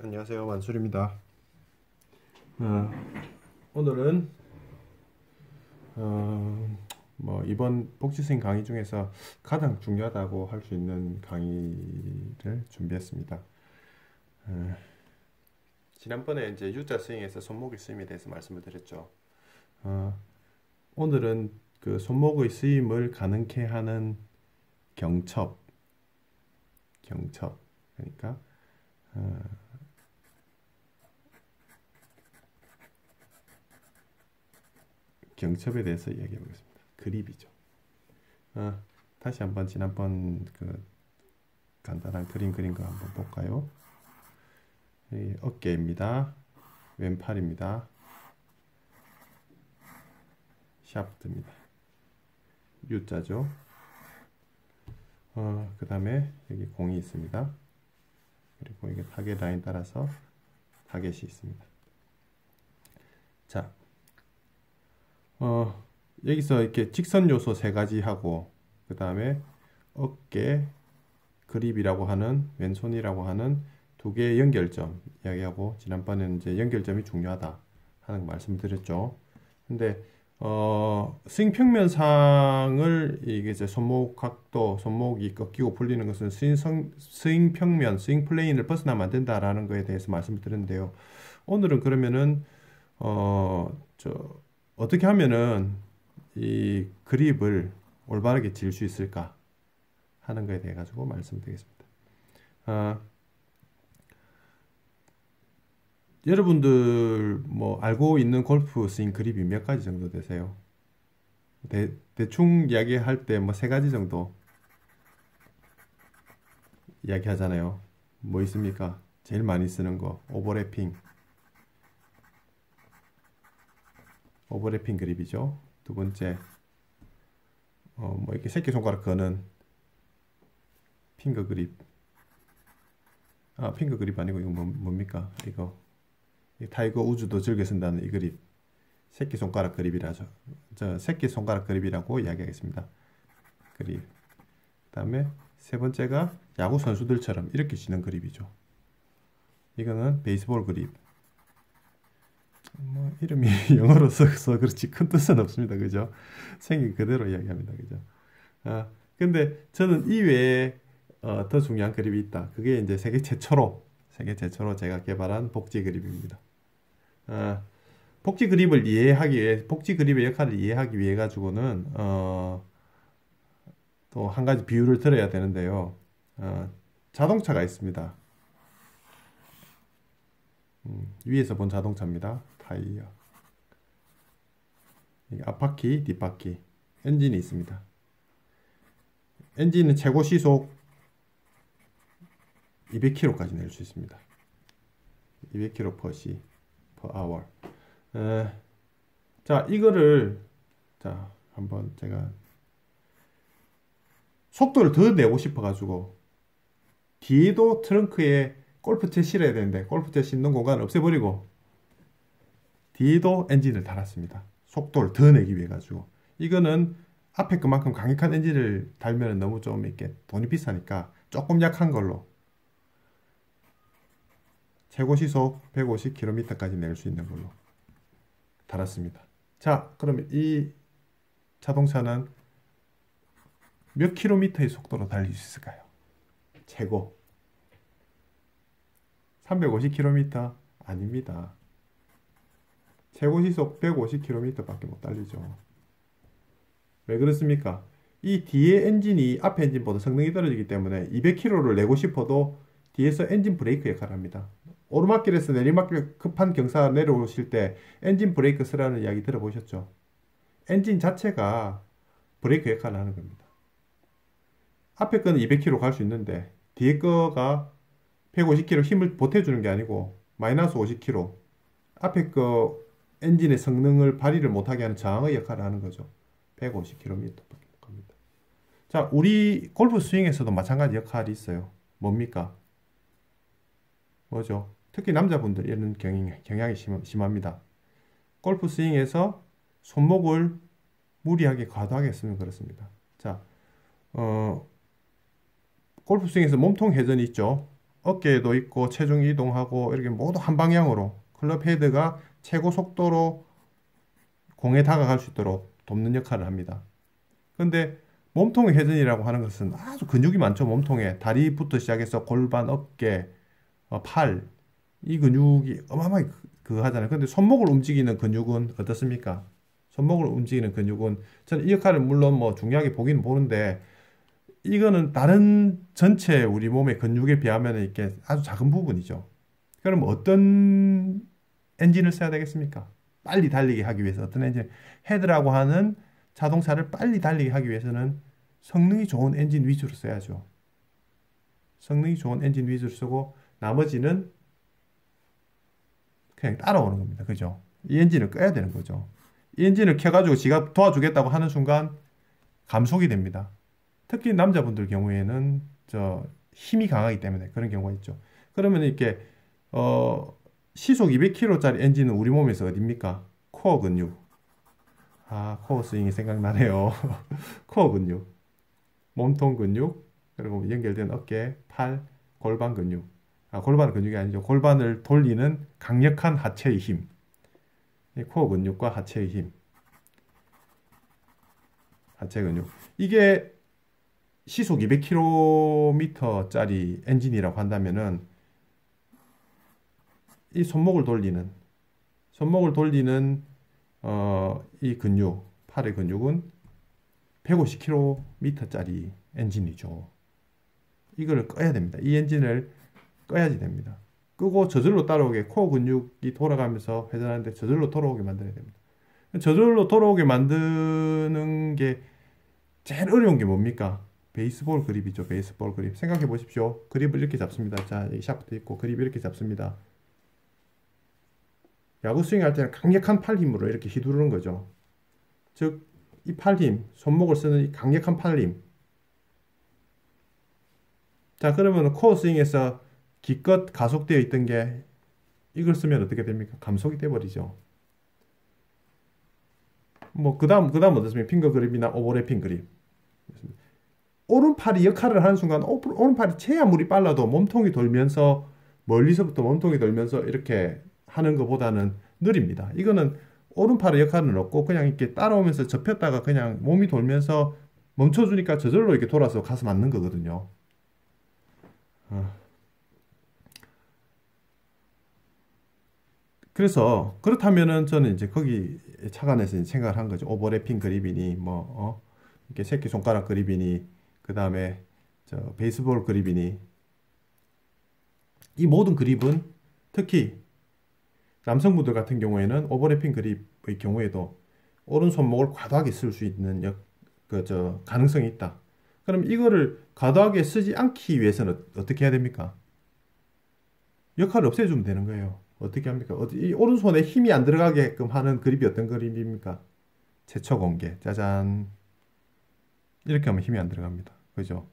안녕하세요, 만술입니다. 오늘은 이번 복지스윙 강의 중에서 가장 중요하다고 할 수 있는 강의를 준비했습니다. 지난번에 이제 U자 스윙에서 손목의 쓰임에 대해서 말씀을 드렸죠. 오늘은 그 손목의 쓰임을 가능케 하는 경첩, 그러니까 경첩에 대해서 이야기해 보겠습니다. 그립이죠. 다시 한번 지난번 그 간단한 그림 그린 거 한번 볼까요? 어깨입니다. 왼팔입니다. 샤프트입니다. U자죠. 그 다음에 여기 공이 있습니다. 그리고 이게 타겟 라인 따라서 타겟이 있습니다. 자, 여기서 이렇게 직선 요소 세 가지 하고, 그 다음에 어깨, 그립이라고 하는, 왼손이라고 하는 두 개의 연결점 이야기하고, 지난번에는 이제 연결점이 중요하다 하는 말씀드렸죠. 근데 스윙 평면상을 이게 이제 손목 각도, 손목이 꺾이고 풀리는 것은 스윙 평면, 스윙 플레인을 벗어나면 안 된다라는 거에 대해서 말씀을 드렸는데요. 오늘은 그러면은 어떻게 하면은 이 그립을 올바르게 질 수 있을까 하는 거에 대해 가지고 말씀드리겠습니다. 여러분들 뭐 알고 있는 골프 스윙 그립이 몇 가지 정도 되세요? 대충 이야기할 때 뭐 세 가지 정도 이야기하잖아요. 뭐 있습니까? 제일 많이 쓰는 거 오버래핑 그립이죠. 두 번째 뭐 이렇게 새끼손가락 거는 핑거 그립. 핑거 그립 아니고 이거 뭡니까? 이거 타이거 우즈도 즐겨 쓴다는 이 그립, 새끼손가락 그립이라죠. 새끼손가락 그립이라고 이야기하겠습니다. 그립. 그 다음에 세 번째가 야구 선수들처럼 이렇게 치는 그립이죠. 이거는 베이스볼 그립. 뭐 이름이 영어로 써서 그렇지 큰 뜻은 없습니다. 그죠? 생긴 그대로 이야기합니다. 그죠? 근데 저는 이외에 더 중요한 그립이 있다. 그게 이제 세계 최초로 제가 개발한 복지 그립입니다. 복지 그립을 이해하기 위해, 복지 그립의 역할을 이해하기 위해 가지고는 또 한 가지 비유를 들어야 되는데요. 자동차가 있습니다. 위에서 본 자동차입니다. 타이어. 앞바퀴, 뒷바퀴. 엔진이 있습니다. 엔진은 최고 시속 200km까지 낼 수 있습니다. 200km per hour. 자, 이거를 한번 제가 속도를 더 내고 싶어 가지고 뒤에도 트렁크에 골프채 실어야 되는데 골프채 싣는 공간을 없애버리고 뒤에도 엔진을 달았습니다. 속도를 더 내기 위해 가지고. 이거는 앞에 그만큼 강력한 엔진을 달면 너무 좀 이렇게 돈이 비싸니까 조금 약한 걸로 최고 시속 150km까지 낼 수 있는 걸로 달았습니다. 자, 그러면 이 자동차는 몇 킬로미터의 속도로 달릴 수 있을까요? 최고 350km? 아닙니다. 최고 시속 150km 밖에 못 달리죠. 왜 그렇습니까? 이 뒤에 엔진이 앞에 엔진보다 성능이 떨어지기 때문에 200km를 내고 싶어도 뒤에서 엔진 브레이크 역할을 합니다. 오르막길에서 내리막길 급한 경사 내려오실 때 엔진 브레이크 쓰라는 이야기 들어보셨죠? 엔진 자체가 브레이크 역할을 하는 겁니다. 앞에 거는 200km 갈 수 있는데 뒤에 거가 150km 힘을 보태주는 게 아니고 마이너스 50km 앞에 거 엔진의 성능을 발휘를 못하게 하는 저항의 역할을 하는 거죠. 150km밖에 못 갑니다. 자, 우리 골프 스윙에서도 마찬가지 역할이 있어요. 뭡니까? 뭐죠? 특히 남자분들 이런 경향이 심합니다. 골프 스윙에서 손목을 무리하게 과도하게 쓰면 그렇습니다. 자, 골프 스윙에서 몸통 회전이 있죠. 어깨에도 있고 체중 이동하고 이렇게 모두 한 방향으로 클럽 헤드가 최고 속도로 공에 다가갈 수 있도록 돕는 역할을 합니다. 근데 몸통의 회전이라고 하는 것은 아주 근육이 많죠. 몸통에 다리부터 시작해서 골반, 어깨, 팔, 이 근육이 어마어마하게 그거 하잖아요. 근데 손목을 움직이는 근육은 어떻습니까? 손목을 움직이는 근육은 저는 이 역할을 물론 뭐 중요하게 보기는 보는데 이거는 다른 전체 우리 몸의 근육에 비하면 이게 아주 작은 부분이죠. 그럼 어떤 엔진을 써야 되겠습니까? 빨리 달리게 하기 위해서 어떤 엔진? 헤드라고 하는 자동차를 빨리 달리게 하기 위해서는 성능이 좋은 엔진 위주로 써야죠. 성능이 좋은 엔진 위주로 쓰고 나머지는 그냥 따라오는 겁니다. 그죠? 이 엔진을 꺼야 되는 거죠. 이 엔진을 켜가지고 지가 도와주겠다고 하는 순간 감속이 됩니다. 특히 남자분들 경우에는 저 힘이 강하기 때문에 그런 경우가 있죠. 그러면 이렇게 시속 200km짜리 엔진은 우리 몸에서 어딥니까? 코어 근육. 아, 코어 스윙이 생각나네요. 코어 근육, 몸통 근육, 그리고 연결된 어깨, 팔, 골반 근육. 아, 골반은 근육이 아니죠. 골반을 돌리는 강력한 하체의 힘. 이 코어 근육과 하체의 힘. 하체 근육. 이게 시속 200km짜리 엔진이라고 한다면은 이 손목을 돌리는 이 근육, 팔의 근육은 150km짜리 엔진이죠. 이거를 꺼야 됩니다. 이 엔진을 꺼야지 됩니다. 끄고 저절로 따라오게 코어 근육이 돌아가면서 회전하는데 저절로 돌아오게 만들어야 됩니다. 저절로 돌아오게 만드는 게 제일 어려운 게 뭡니까? 베이스볼 그립이죠. 베이스볼 그립. 생각해 보십시오. 그립을 이렇게 잡습니다. 자, 여기 샤프트 있고 그립 이렇게 잡습니다. 야구 스윙 할 때는 강력한 팔 힘으로 이렇게 휘두르는 거죠. 즉, 이 팔 힘, 손목을 쓰는 이 강력한 팔 힘. 자, 그러면 코어 스윙에서 기껏 가속되어 있던 게 이걸 쓰면 어떻게 됩니까? 감속이 돼버리죠. 뭐, 그 다음 어떻습니까? 핑거 그립이나 오버래핑 그립. 오른팔이 역할을 하는 순간, 오른팔이 최야 물이 빨라도 몸통이 돌면서, 멀리서부터 몸통이 돌면서 이렇게 하는 것보다는 느립니다. 이거는 오른팔의 역할은 없고, 그냥 이렇게 따라오면서 접혔다가 그냥 몸이 돌면서 멈춰주니까 저절로 이렇게 돌아서 가서 맞는 거거든요. 어. 그래서 그렇다면은 저는 이제 거기 착안해서 이제 생각을 한 거죠. 오버래핑 그립이니 이렇게 새끼손가락 그립이니 그 다음에 저 베이스볼 그립이니 이 모든 그립은 특히 남성분들 같은 경우에는 오버래핑 그립의 경우에도 오른손목을 과도하게 쓸 수 있는 가능성이 있다. 그럼 이거를 과도하게 쓰지 않기 위해서는 어떻게 해야 됩니까? 역할을 없애주면 되는 거예요. 어떻게 합니까? 이 오른손에 힘이 안 들어가게끔 하는 그립이 어떤 그립입니까? 제초 공개. 짜잔. 이렇게 하면 힘이 안 들어갑니다. 그죠?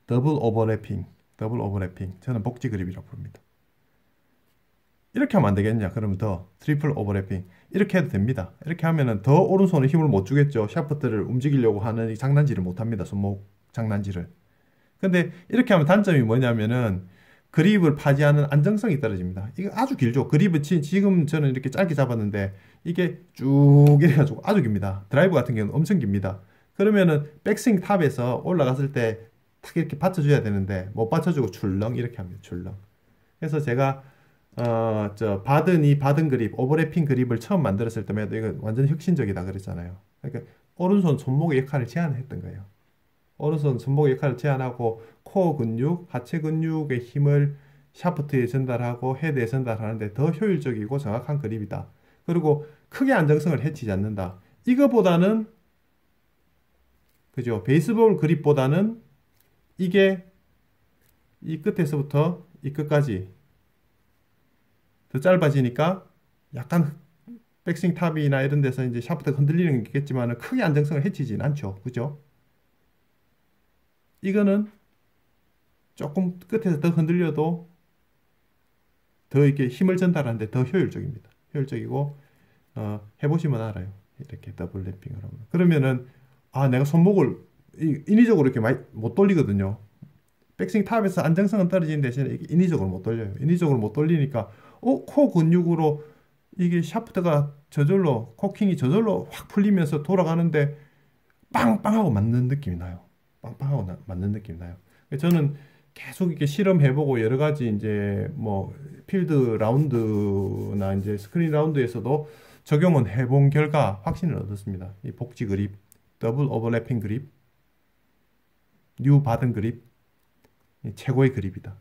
더블 오버래핑. 더블 오버래핑. 저는 복지 그립이라고 부릅니다. 이렇게 하면 안 되겠냐? 그러면 더 트리플 오버래핑. 이렇게 해도 됩니다. 이렇게 하면은 더 오른손에 힘을 못 주겠죠. 샤프트를 움직이려고 하는 이 장난질을 못 합니다. 손목 장난질을. 근데 이렇게 하면 단점이 뭐냐면은 그립을 파지하는 안정성이 떨어집니다. 이거 아주 길죠. 그립은 지금 저는 이렇게 짧게 잡았는데 이게 쭉 이래가지고 아주 깁니다. 드라이브 같은 경우는 엄청 깁니다. 그러면은 백스윙 탑에서 올라갔을 때 탁 이렇게 받쳐줘야 되는데 못 받쳐주고 출렁 이렇게 합니다. 출렁. 그래서 제가 받은 그립, 오버래핑 그립을 처음 만들었을 때마다 이거 완전 혁신적이다 그랬잖아요. 그러니까 오른손 손목의 역할을 제한했던 거예요. 오른손 손목의 역할을 제한하고 코어 근육, 하체 근육의 힘을 샤프트에 전달하고 헤드에 전달하는데 더 효율적이고 정확한 그립이다. 그리고 크게 안정성을 해치지 않는다. 이거보다는 그죠? 베이스볼 그립보다는 이게 이 끝에서부터 이 끝까지 더 짧아지니까 약간 백스윙 탑이나 이런 데서 이제 샤프트가 흔들리는 게 있겠지만 크게 안정성을 해치지는 않죠. 그죠? 이거는 조금 끝에서 더 흔들려도 더 이렇게 힘을 전달하는데 더 효율적입니다. 효율적이고 해보시면 알아요. 이렇게 더블 랩핑을 하면 그러면은 내가 손목을 인위적으로 이렇게 많이 못 돌리거든요. 백스윙 탑에서 안정성은 떨어지는 대신에 이게 인위적으로 못 돌려요. 인위적으로 못 돌리니까 코 근육으로 이게 샤프트가 저절로 코킹이 저절로 확 풀리면서 돌아가는데 빵빵하고 맞는 느낌이 나요. 빵빵하고 맞는 느낌이 나요. 저는 계속 이렇게 실험해보고 여러 가지 이제 뭐 필드 라운드나 이제 스크린 라운드에서도 적용은 해본 결과 확신을 얻었습니다. 이 복지 그립, 더블 오버래핑 그립, 뉴 바든 그립 최고의 그립이다.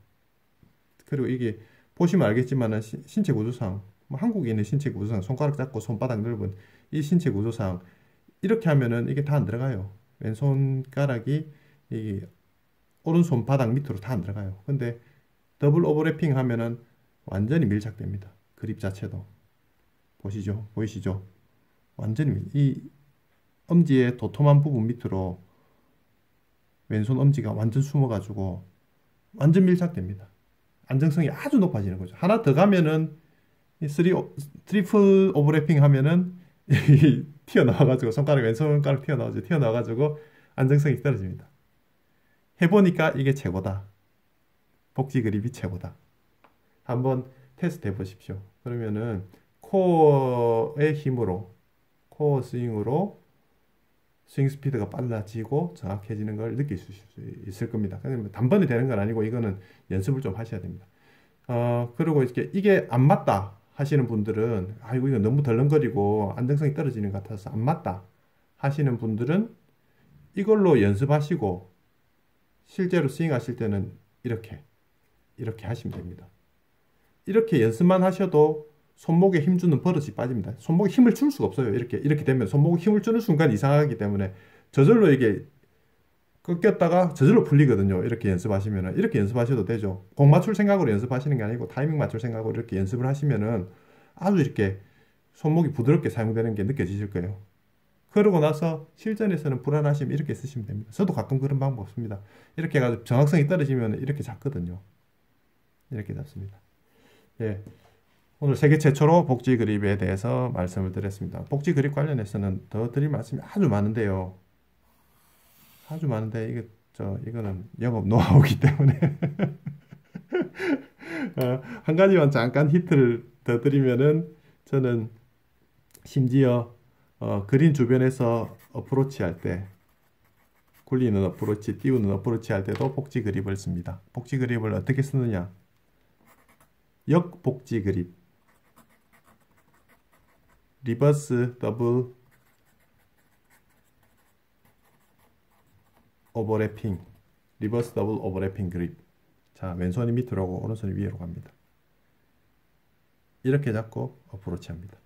그리고 이게 보시면 알겠지만 신체 구조상 한국에 있는 신체 구조상 손가락 잡고 손바닥 넓은 이 신체 구조상 이렇게 하면은 이게 다 안 들어가요. 왼손가락이 이 오른손 바닥 밑으로 다 안 들어가요. 근데 더블 오버래핑 하면은 완전히 밀착됩니다. 그립 자체도 보시죠, 보이시죠? 완전히 이 엄지의 도톰한 부분 밑으로 왼손 엄지가 완전 숨어가지고 완전 밀착됩니다. 안정성이 아주 높아지는 거죠. 하나 더 가면은 이 트리플 오버래핑 하면은 튀어나와가지고 손가락 왼손가락 튀어나와가지고 안정성이 떨어집니다. 해보니까 이게 최고다. 복지 그립이 최고다. 한번 테스트 해보십시오. 그러면은 코어의 힘으로 코어 스윙으로 스윙 스피드가 빨라지고 정확해지는 걸 느낄 수 있을 겁니다. 단번에 되는 건 아니고 이거는 연습을 좀 하셔야 됩니다. 그리고 이게 안 맞다 하시는 분들은 아이고 이거 너무 덜렁거리고 안정성이 떨어지는 것 같아서 안 맞다 하시는 분들은 이걸로 연습하시고 실제로 스윙하실 때는 이렇게 하시면 됩니다. 이렇게 연습만 하셔도 손목에 힘주는 버릇이 빠집니다. 손목에 힘을 줄 수가 없어요. 이렇게 되면 손목에 힘을 주는 순간 이상하기 때문에 저절로 이게 꺾였다가 저절로 풀리거든요. 이렇게 연습하시면은 이렇게 연습하셔도 되죠. 공 맞출 생각으로 연습하시는 게 아니고 타이밍 맞출 생각으로 이렇게 연습을 하시면은 아주 이렇게 손목이 부드럽게 사용되는 게 느껴지실 거예요. 그러고 나서 실전에서는 불안하시면 이렇게 쓰시면 됩니다. 저도 가끔 그런 방법 씁니다. 이렇게 해가지고 정확성이 떨어지면 이렇게 잡거든요. 이렇게 잡습니다. 예. 오늘 세계 최초로 복지 그립에 대해서 말씀을 드렸습니다. 복지 그립 관련해서는 더 드릴 말씀이 아주 많은데요. 아주 많은데 이거는 영업 노하우이기 때문에 한 가지만 잠깐 힌트를 더 드리면은 저는 심지어 그린 주변에서 어프로치 할 때 굴리는 어프로치, 띄우는 어프로치 할 때도 복지 그립을 씁니다. 복지 그립을 어떻게 쓰느냐? 역복지 그립, 리버스 더블 오버래핑, 리버스 더블 오버래핑 그립. 자, 왼손이 밑으로 오고 오른손이 위로 갑니다. 이렇게 잡고 어프로치 합니다.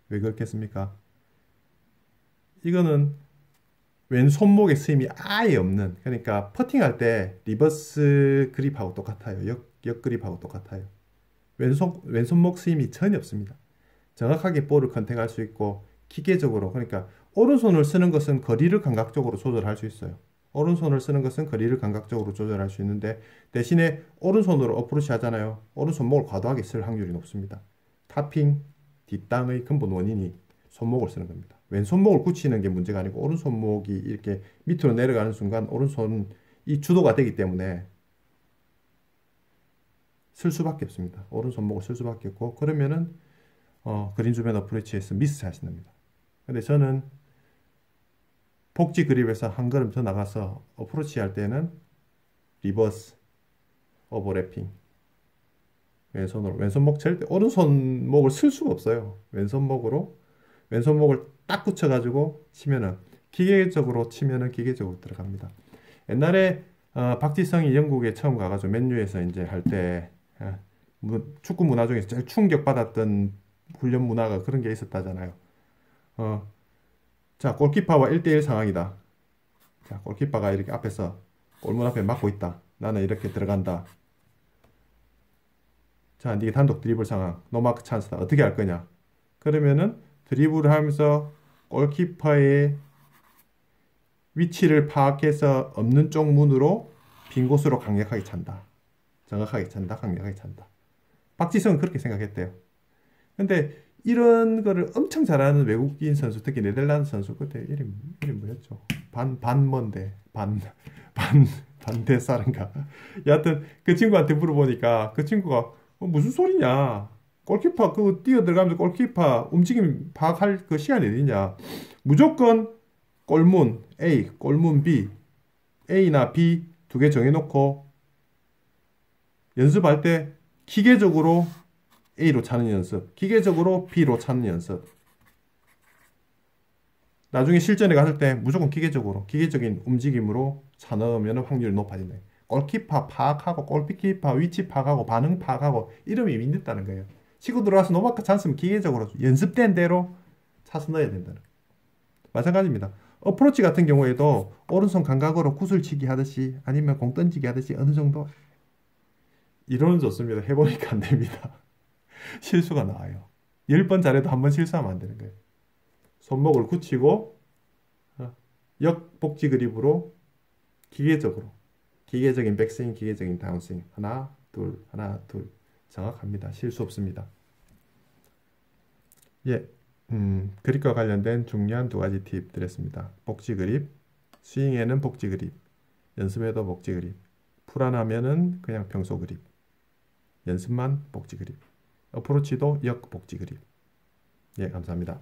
왜 그렇겠습니까? 이거는 왼손목의 스윙이 아예 없는, 그러니까 퍼팅할 때 리버스 그립하고 똑같아요. 역 그립하고 똑같아요. 왼손목 스윙이 전혀 없습니다. 정확하게 볼을 컨택할 수 있고 기계적으로, 그러니까 오른손을 쓰는 것은 거리를 감각적으로 조절할 수 있어요. 오른손을 쓰는 것은 거리를 감각적으로 조절할 수 있는데 대신에 오른손으로 어프로치 하잖아요. 오른손목을 과도하게 쓸 확률이 높습니다. 타핑, 뒷땅의 근본 원인이 손목을 쓰는 겁니다. 왼손목을 굳히는 게 문제가 아니고 오른손목이 이렇게 밑으로 내려가는 순간 오른손이 주도가 되기 때문에 쓸 수밖에 없습니다. 오른손목을 쓸 수밖에 없고 그러면은 그린 주변 어프로치에서 미스 하신답니다. 근데 저는 복지 그립에서 한 걸음 더 나가서 어프로치 할 때는 리버스 오버래핑 왼손으로, 왼손목 절대 오른손목을 쓸 수가 없어요. 왼손목을 딱 붙여가지고 치면은 기계적으로 들어갑니다. 옛날에 박지성이 영국에 처음 가가지고 맨유에서 이제 할 때 축구 문화 중에서 제일 충격받았던 훈련 문화가 그런 게 있었다잖아요. 자, 골키퍼와 1대1 상황이다. 자, 골키퍼가 이렇게 앞에서 골문 앞에 막고 있다. 나는 이렇게 들어간다. 자, 네가 단독 드리블 상황, 노마크 찬스다. 어떻게 할 거냐? 그러면은 드리블을 하면서 골키퍼의 위치를 파악해서 없는 쪽 문으로 빈 곳으로 강력하게 찬다. 정확하게 찬다. 강력하게 찬다. 박지성은 그렇게 생각했대요. 근데 이런 거를 엄청 잘하는 외국인 선수, 특히 네덜란드 선수, 그때 이름 뭐였죠? 반뭔데? 반대살인가? 여하튼 그 친구한테 물어보니까 그 친구가 무슨 소리냐? 골키퍼 그 뛰어 들어가면서 골키퍼 움직임 파악할 그 시간이 어디냐? 무조건 골문 A, 골문 B, A나 B 두 개 정해놓고 연습할 때 기계적으로 A로 차는 연습, 기계적으로 B로 차는 연습. 나중에 실전에 갔을 때 무조건 기계적인 움직임으로 차 넣으면 확률이 높아진다. 골키퍼 파악하고 골키퍼 위치 파악하고 반응 파악하고 이름이 믿는다는 거예요. 치고 들어와서 노마크 찬스면 기계적으로 연습된 대로 차서 넣어야 된다는 거예요. 마찬가지입니다. 어프로치 같은 경우에도 오른손 감각으로 구슬치기 하듯이 아니면 공 던지기 하듯이 어느 정도 이론은 좋습니다. 해보니까 안 됩니다. 실수가 나와요. 10번 잘해도 한 번 실수하면 안 되는 거예요. 손목을 굳히고 역복지 그립으로 기계적인 백스윙, 기계적인 다운스윙 하나, 둘 정확합니다. 실수 없습니다. 예, 그립과 관련된 중요한 두 가지 팁 드렸습니다. 복지 그립, 스윙에는 복지 그립, 연습에도 복지 그립, 불안하면은 그냥 평소 그립, 연습만 복지 그립, 어프로치도 역 복지 그립. 예, 감사합니다.